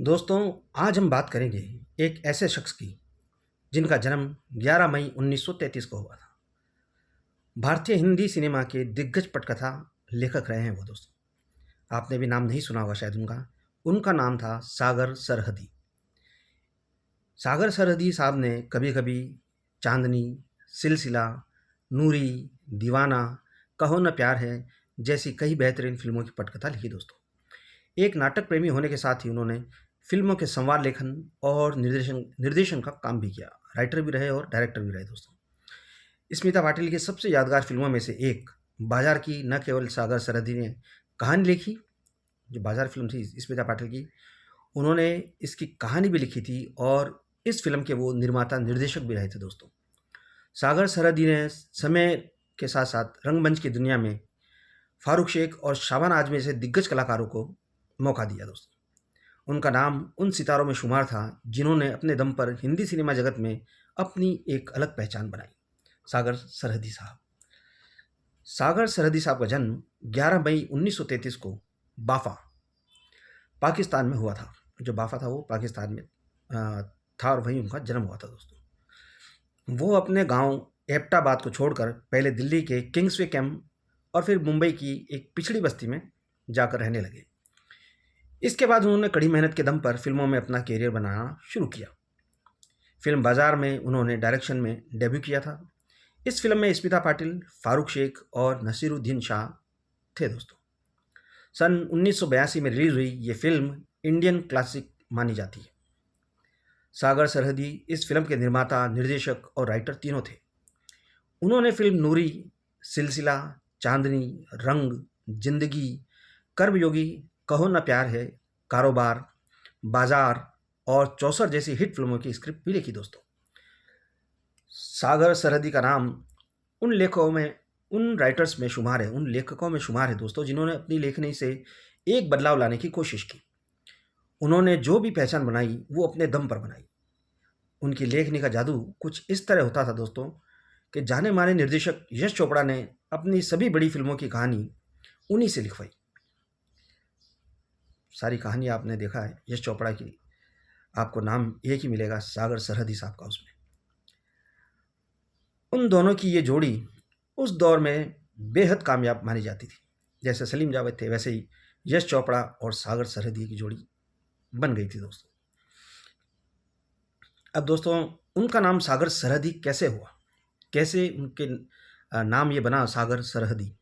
दोस्तों, आज हम बात करेंगे एक ऐसे शख्स की जिनका जन्म 11 मई 1933 को हुआ था। भारतीय हिंदी सिनेमा के दिग्गज पटकथा लेखक रहे हैं वो दोस्तों। आपने भी नाम नहीं सुना होगा शायद उनका। उनका नाम था सागर सरहदी। सागर सरहदी साहब ने कभी कभी चांदनी, सिलसिला, नूरी, दीवाना, कहो न प्यार है जैसी कई बेहतरीन फिल्मों की पटकथा लिखी दोस्तों। एक नाटक प्रेमी होने के साथ ही उन्होंने फिल्मों के संवाद लेखन और निर्देशन निर्देशन का काम भी किया। राइटर भी रहे और डायरेक्टर भी रहे दोस्तों। स्मिता पाटिल की सबसे यादगार फिल्मों में से एक बाजार की न केवल सागर सरहदी ने कहानी लिखी। जो बाजार फिल्म थी स्मिता पाटिल की, उन्होंने इसकी कहानी भी लिखी थी और इस फिल्म के वो निर्माता निर्देशक भी रहे थे दोस्तों। सागर सरहदी ने समय के साथ साथ रंगमंच की दुनिया में फारूक शेख और शाबाना आजमी जैसे दिग्गज कलाकारों को मौका दिया दोस्तों। उनका नाम उन सितारों में शुमार था जिन्होंने अपने दम पर हिंदी सिनेमा जगत में अपनी एक अलग पहचान बनाई। सागर सरहदी साहब। सागर सरहदी साहब का जन्म 11 मई 1933 को बाफा, पाकिस्तान में हुआ था। जो बाफा था वो पाकिस्तान में था और वहीं उनका जन्म हुआ था दोस्तों। वो अपने गांव एबटाबाद को छोड़कर पहले दिल्ली के किंग्सवे कैंप और फिर मुंबई की एक पिछड़ी बस्ती में जाकर रहने लगे। इसके बाद उन्होंने कड़ी मेहनत के दम पर फिल्मों में अपना कैरियर बनाना शुरू किया। फिल्म बाजार में उन्होंने डायरेक्शन में डेब्यू किया था। इस फिल्म में स्मिता पाटिल, फारूक शेख और नसीरुद्दीन शाह थे दोस्तों। सन 1982 में रिलीज हुई ये फिल्म इंडियन क्लासिक मानी जाती है। सागर सरहदी इस फिल्म के निर्माता, निर्देशक और राइटर तीनों थे। उन्होंने फिल्म नूरी, सिलसिला, चांदनी, रंग, जिंदगी, कर्मयोगी, कहो न प्यार है, कारोबार, बाजार और चौसर जैसी हिट फिल्मों की स्क्रिप्ट भी लिखी दोस्तों। सागर सरहदी का नाम उन लेखकों में उन राइटर्स में शुमार है उन लेखकों में शुमार है दोस्तों जिन्होंने अपनी लेखनी से एक बदलाव लाने की कोशिश की। उन्होंने जो भी पहचान बनाई वो अपने दम पर बनाई। उनकी लेखनी का जादू कुछ इस तरह होता था दोस्तों कि जाने माने निर्देशक यश चोपड़ा ने अपनी सभी बड़ी फिल्मों की कहानी उन्हीं से लिखवाई। सारी कहानी आपने देखा है यश चोपड़ा की, आपको नाम एक ही मिलेगा, सागर सरहदी साहब का। उसमें उन दोनों की ये जोड़ी उस दौर में बेहद कामयाब मानी जाती थी। जैसे सलीम जावेद थे वैसे ही यश चोपड़ा और सागर सरहदी की जोड़ी बन गई थी दोस्तों। अब दोस्तों, उनका नाम सागर सरहदी कैसे हुआ, कैसे उनके नाम ये बना सागर सरहदी,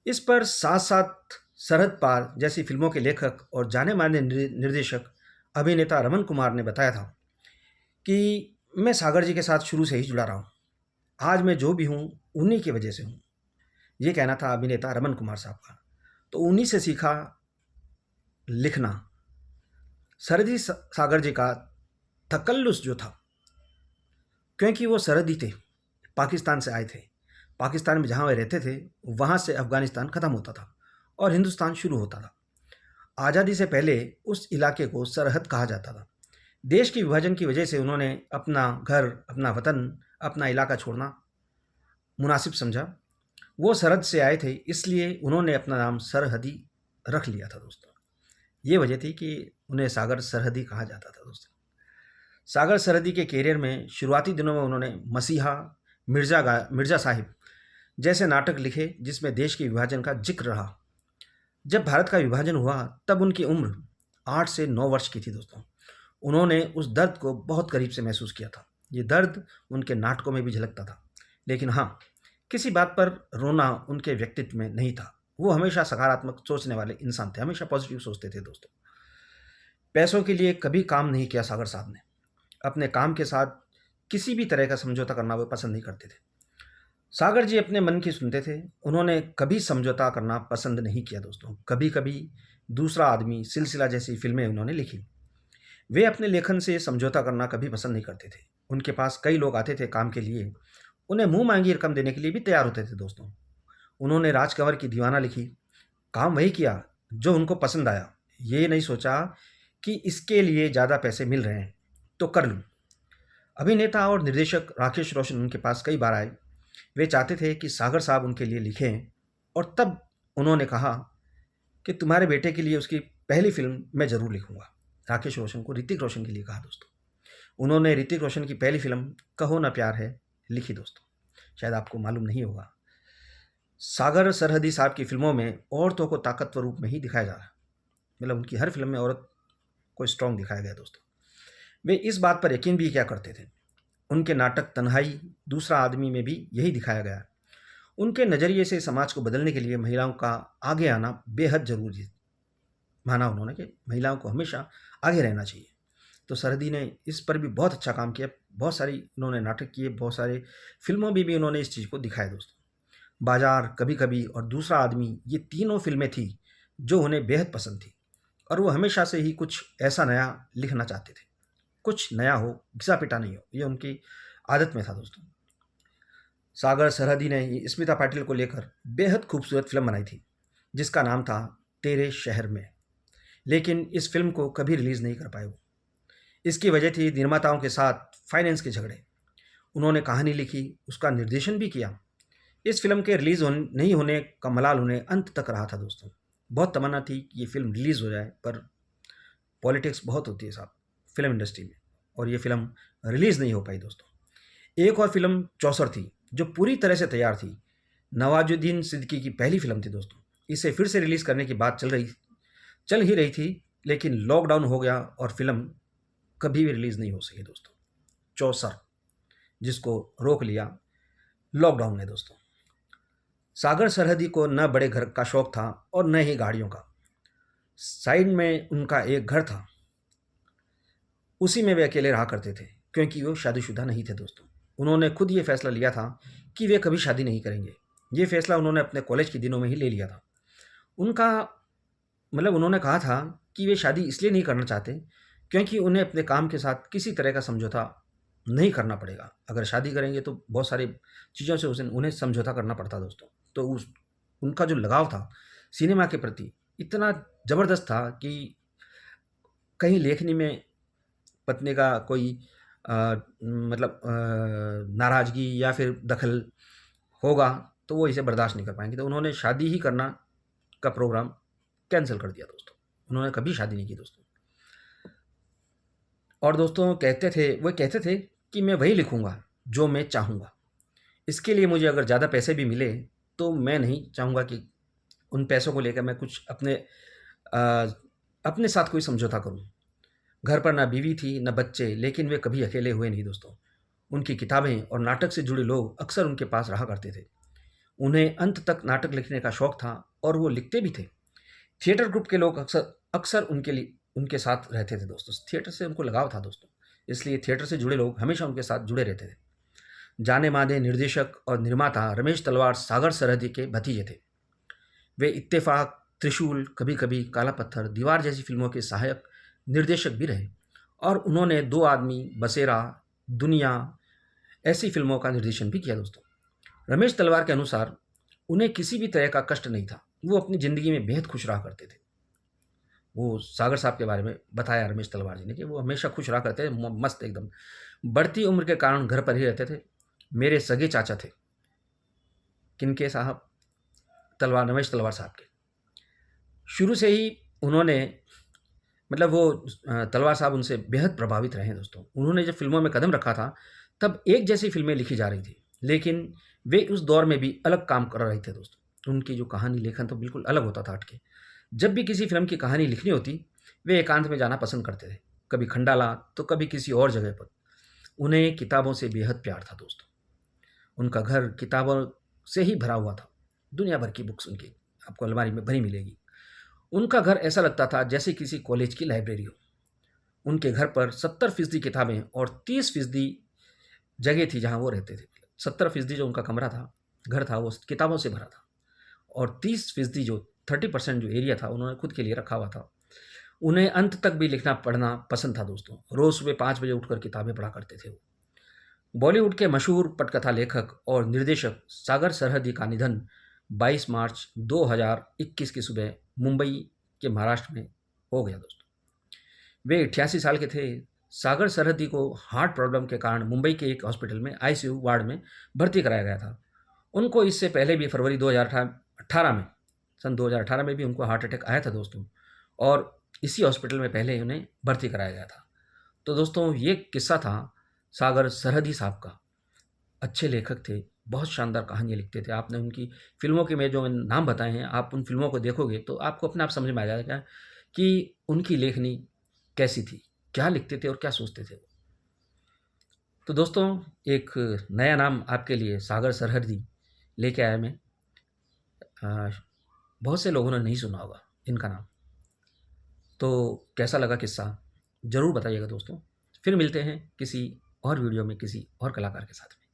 इस पर साथ साथ सरहद पार जैसी फिल्मों के लेखक और जाने माने निर्देशक अभिनेता रमन कुमार ने बताया था कि मैं सागर जी के साथ शुरू से ही जुड़ा रहा हूँ। आज मैं जो भी हूँ उन्हीं की वजह से हूँ। ये कहना था अभिनेता रमन कुमार साहब का। तो उन्हीं से सीखा लिखना। सरहदी सागर जी का तकल्लुस जो था, क्योंकि वो सरहदी थे, पाकिस्तान से आए थे। पाकिस्तान में जहाँ वे रहते थे वहाँ से अफ़गानिस्तान ख़त्म होता था और हिंदुस्तान शुरू होता था। आज़ादी से पहले उस इलाके को सरहद कहा जाता था। देश के विभाजन की वजह से उन्होंने अपना घर, अपना वतन, अपना इलाका छोड़ना मुनासिब समझा। वो सरहद से आए थे, इसलिए उन्होंने अपना नाम सरहदी रख लिया था दोस्तों। ये वजह थी कि उन्हें सागर सरहदी कहा जाता था दोस्तों। सागर सरहदी के कैरियर में शुरुआती दिनों में उन्होंने मसीहा, मिर्ज़ा साहिब जैसे नाटक लिखे जिसमें देश के विभाजन का जिक्र रहा। जब भारत का विभाजन हुआ तब उनकी उम्र 8 से 9 वर्ष की थी दोस्तों। उन्होंने उस दर्द को बहुत करीब से महसूस किया था। ये दर्द उनके नाटकों में भी झलकता था। लेकिन हाँ, किसी बात पर रोना उनके व्यक्तित्व में नहीं था। वो हमेशा सकारात्मक सोचने वाले इंसान थे, हमेशा पॉजिटिव सोचते थे दोस्तों। पैसों के लिए कभी काम नहीं किया सागर साहब ने। अपने काम के साथ किसी भी तरह का समझौता करना वो पसंद नहीं करते थे। सागर जी अपने मन की सुनते थे। उन्होंने कभी समझौता करना पसंद नहीं किया दोस्तों। कभी कभी दूसरा आदमी, सिलसिला जैसी फिल्में उन्होंने लिखी। वे अपने लेखन से समझौता करना कभी पसंद नहीं करते थे। उनके पास कई लोग आते थे काम के लिए, उन्हें मुंह मांगी रकम देने के लिए भी तैयार होते थे दोस्तों। उन्होंने राज कंवर की दीवाना लिखी। काम वही किया जो उनको पसंद आया। ये नहीं सोचा कि इसके लिए ज़्यादा पैसे मिल रहे हैं तो कर लूँ। अभिनेता और निर्देशक राकेश रोशन उनके पास कई बार आए। वे चाहते थे कि सागर साहब उनके लिए लिखें और तब उन्होंने कहा कि तुम्हारे बेटे के लिए उसकी पहली फिल्म मैं ज़रूर लिखूंगा। राकेश रोशन को ऋतिक रोशन के लिए कहा दोस्तों। उन्होंने ऋतिक रोशन की पहली फिल्म कहो ना प्यार है लिखी दोस्तों। शायद आपको मालूम नहीं होगा, सागर सरहदी साहब की फिल्मों में औरतों को ताकतवर रूप में ही दिखाया जा रहा है। मतलब उनकी हर फिल्म में औरत को स्ट्रॉन्ग दिखाया गया दोस्तों। वे इस बात पर यकीन भी क्या करते थे। उनके नाटक तन्हाई, दूसरा आदमी में भी यही दिखाया गया है। उनके नज़रिए से समाज को बदलने के लिए महिलाओं का आगे आना बेहद ज़रूरी माना उन्होंने कि महिलाओं को हमेशा आगे रहना चाहिए। तो सरहदी ने इस पर भी बहुत अच्छा काम किया। बहुत सारी उन्होंने नाटक किए, बहुत सारे फिल्मों में भी उन्होंने इस चीज़ को दिखाया दोस्तों। बाजार, कभी कभी और दूसरा आदमी, ये तीनों फिल्में थी जो उन्हें बेहद पसंद थी और वो हमेशा से ही कुछ ऐसा नया लिखना चाहते थे। कुछ नया हो, घिसा पिटा नहीं हो, ये उनकी आदत में था दोस्तों। सागर सरहदी ने स्मिता पाटिल को लेकर बेहद खूबसूरत फिल्म बनाई थी जिसका नाम था तेरे शहर में, लेकिन इस फिल्म को कभी रिलीज़ नहीं कर पाए वो। इसकी वजह थी निर्माताओं के साथ फाइनेंस के झगड़े। उन्होंने कहानी लिखी, उसका निर्देशन भी किया। इस फिल्म के नहीं होने का मलाल उन्हें अंत तक रहा था दोस्तों। बहुत तमन्ना थी कि ये फिल्म रिलीज़ हो जाए, पर पॉलिटिक्स बहुत होती है साहब फिल्म इंडस्ट्री में, और ये फिल्म रिलीज़ नहीं हो पाई दोस्तों। एक और फिल्म चौसर थी जो पूरी तरह से तैयार थी। नवाजुद्दीन सिद्दीकी की पहली फिल्म थी दोस्तों। इसे फिर से रिलीज़ करने की बात चल ही रही थी, लेकिन लॉकडाउन हो गया और फिल्म कभी भी रिलीज़ नहीं हो सकी दोस्तों। चौसर, जिसको रोक लिया लॉकडाउन ने दोस्तों। सागर सरहदी को न बड़े घर का शौक था और न ही गाड़ियों का। साइड में उनका एक घर था, उसी में वे अकेले रहा करते थे क्योंकि वो शादीशुदा नहीं थे दोस्तों। उन्होंने खुद ये फैसला लिया था कि वे कभी शादी नहीं करेंगे। ये फैसला उन्होंने अपने कॉलेज के दिनों में ही ले लिया था। उनका मतलब उन्होंने कहा था कि वे शादी इसलिए नहीं करना चाहते क्योंकि उन्हें अपने काम के साथ किसी तरह का समझौता नहीं करना पड़ेगा। अगर शादी करेंगे तो बहुत सारी चीज़ों से उन्हें समझौता करना पड़ता दोस्तों। तो उनका जो लगाव था सिनेमा के प्रति इतना ज़बरदस्त था कि कहीं लेखनी में पत्नी का कोई मतलब नाराज़गी या फिर दखल होगा तो वो इसे बर्दाश्त नहीं कर पाएंगे। तो उन्होंने शादी ही करना का प्रोग्राम कैंसिल कर दिया दोस्तों। उन्होंने कभी शादी नहीं की दोस्तों। और दोस्तों वे कहते थे कि मैं वही लिखूंगा जो मैं चाहूँगा। इसके लिए मुझे अगर ज़्यादा पैसे भी मिले तो मैं नहीं चाहूँगा कि उन पैसों को लेकर मैं कुछ अपने साथ कोई समझौता करूँ। घर पर ना बीवी थी न बच्चे, लेकिन वे कभी अकेले हुए नहीं दोस्तों। उनकी किताबें और नाटक से जुड़े लोग अक्सर उनके पास रहा करते थे। उन्हें अंत तक नाटक लिखने का शौक था और वो लिखते भी थे। थिएटर ग्रुप के लोग अक्सर अक्सर उनके साथ रहते थे दोस्तों। थिएटर से उनको लगाव था दोस्तों, इसलिए थिएटर से जुड़े लोग हमेशा उनके साथ जुड़े रहते थे। जाने माने निर्देशक और निर्माता रमेश तलवार सागर सरहदी के भतीजे थे। वे इत्तेफाक, त्रिशूल, कभी कभी काला पत्थर, दीवार जैसी फिल्मों के सहायक निर्देशक भी रहे और उन्होंने दो आदमी, बसेरा, दुनिया ऐसी फिल्मों का निर्देशन भी किया दोस्तों। रमेश तलवार के अनुसार उन्हें किसी भी तरह का कष्ट नहीं था। वो अपनी ज़िंदगी में बेहद खुश रहा करते थे। वो सागर साहब के बारे में बताया रमेश तलवार जी ने कि वो हमेशा खुश रहा करते थे, मस्त एकदम। बढ़ती उम्र के कारण घर पर ही रहते थे। मेरे सगे चाचा थे। किनके साहब? रमेश तलवार साहब के। शुरू से ही उन्होंने मतलब वो तलवार साहब उनसे बेहद प्रभावित रहे दोस्तों। उन्होंने जब फिल्मों में कदम रखा था तब एक जैसी फिल्में लिखी जा रही थी, लेकिन वे उस दौर में भी अलग काम कर रहे थे दोस्तों। उनकी जो कहानी लेखन तो बिल्कुल अलग होता था हटके। जब भी किसी फिल्म की कहानी लिखनी होती वे एकांत में जाना पसंद करते थे, कभी खंडाला तो कभी किसी और जगह पर। उन्हें किताबों से बेहद प्यार था दोस्तों। उनका घर किताबों से ही भरा हुआ था। दुनिया भर की बुक्स उनकी आपको अलमारी में भरी मिलेगी। उनका घर ऐसा लगता था जैसे किसी कॉलेज की लाइब्रेरी हो। उनके घर पर 70% किताबें और 30% जगह थी जहाँ वो रहते थे। 70% जो उनका कमरा था, घर था, वो किताबों से भरा था और 30% जो 30% जो एरिया था उन्होंने खुद के लिए रखा हुआ था। उन्हें अंत तक भी लिखना पढ़ना पसंद था दोस्तों। रोज़ सुबह 5 बजे उठकर किताबें पढ़ा करते थे वो। बॉलीवुड के मशहूर पटकथा लेखक और निर्देशक सागर सरहदी का निधन 22 मार्च 2021 की सुबह मुंबई के महाराष्ट्र में हो गया दोस्तों। वे 88 साल के थे। सागर सरहदी को हार्ट प्रॉब्लम के कारण मुंबई के एक हॉस्पिटल में आईसीयू वार्ड में भर्ती कराया गया था। उनको इससे पहले भी फरवरी 2018 में, सन 2018 में भी उनको हार्ट अटैक आया था दोस्तों। और इसी हॉस्पिटल में पहले उन्हें भर्ती कराया गया था। तो दोस्तों ये किस्सा था सागर सरहदी साहब का। अच्छे लेखक थे, बहुत शानदार कहानियाँ लिखते थे। आपने उनकी फ़िल्मों के मैं जो नाम बताए हैं, आप उन फ़िल्मों को देखोगे तो आपको अपने आप समझ में आ जाएगा कि उनकी लेखनी कैसी थी, क्या लिखते थे और क्या सोचते थे वो। तो दोस्तों एक नया नाम आपके लिए सागर सरहदी लेके आया मैं। अ, बहुत से लोगों ने नहीं सुना होगा इनका नाम। तो कैसा लगा किस्सा? ज़रूर बताइएगा दोस्तों। फिर मिलते हैं किसी और वीडियो में किसी और कलाकार के साथ में।